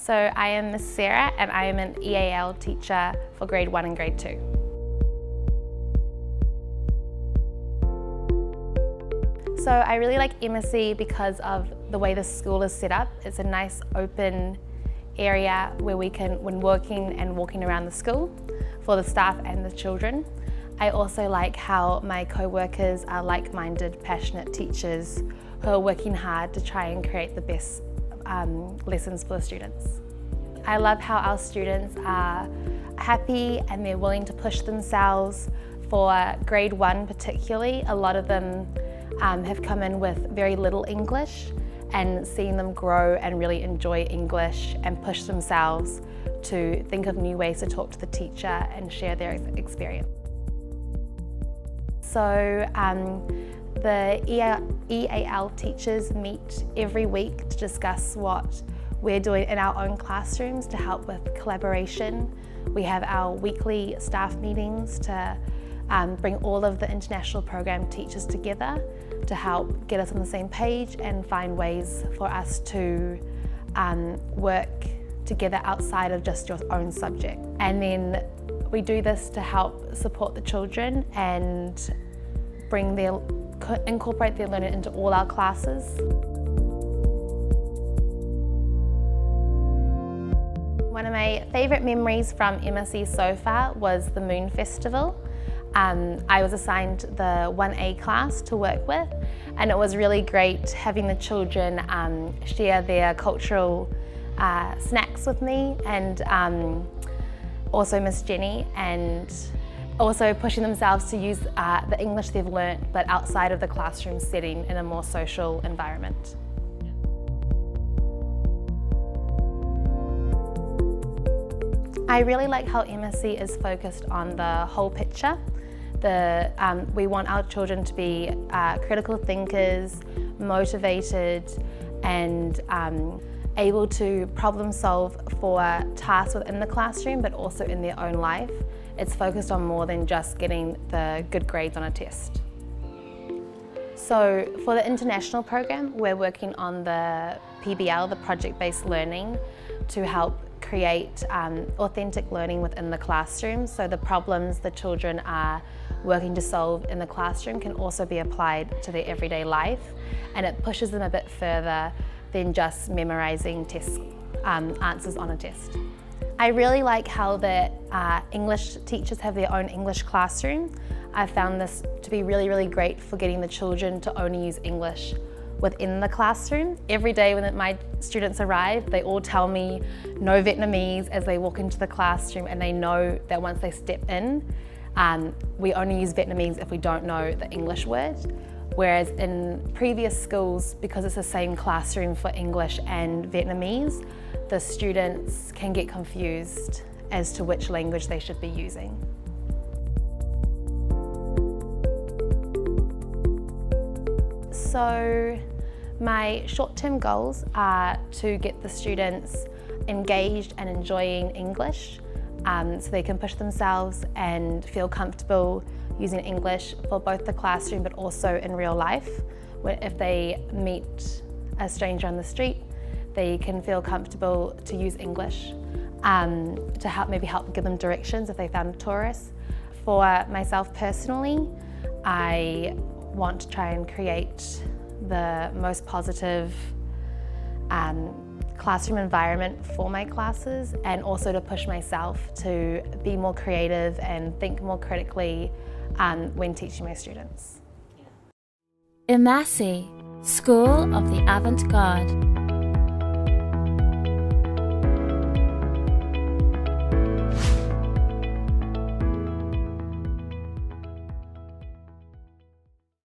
So I am Miss Sarah and I am an EAL teacher for grade 1 and grade 2. So I really like EMASI because of the way the school is set up. It's a nice open area where we can, when working and walking around the school, for the staff and the children. I also like how my co-workers are like-minded, passionate teachers who are working hard to try and create the best lessons for the students. I love how our students are happy and they're willing to push themselves. For grade 1 particularly, a lot of them have come in with very little English, and seeing them grow and really enjoy English and push themselves to think of new ways to talk to the teacher and share their experience. So the EAL teachers meet every week to discuss what we're doing in our own classrooms to help with collaboration. We have our weekly staff meetings to bring all of the international program teachers together to help get us on the same page and find ways for us to work together outside of just your own subject. And then we do this to help support the children and incorporate their learning into all our classes. One of my favourite memories from EMASI so far was the Moon Festival. I was assigned the 1A class to work with, and it was really great having the children share their cultural snacks with me, and also Miss Jenny, and also pushing themselves to use the English they've learnt but outside of the classroom setting in a more social environment. I really like how EMASI is focused on the whole picture. We want our children to be critical thinkers, motivated, and able to problem solve for tasks within the classroom, but also in their own life. It's focused on more than just getting the good grades on a test. So for the international program, we're working on the PBL, the project-based learning, to help create authentic learning within the classroom. So the problems the children are working to solve in the classroom can also be applied to their everyday life, and it pushes them a bit further than just memorising test answers on a test. I really like how the English teachers have their own English classroom. I found this to be really, really great for getting the children to only use English within the classroom. Every day when my students arrive, they all tell me no Vietnamese as they walk into the classroom, and they know that once they step in, we only use Vietnamese if we don't know the English word. Whereas in previous schools, because it's the same classroom for English and Vietnamese, the students can get confused as to which language they should be using. So my short-term goals are to get the students engaged and enjoying English, so they can push themselves and feel comfortable using English for both the classroom but also in real life. If they meet a stranger on the street, they can feel comfortable to use English to maybe help give them directions if they found a tourist. For myself personally, I want to try and create the most positive classroom environment for my classes, and also to push myself to be more creative and think more critically when teaching my students. EMASI, School of the Avant-Garde.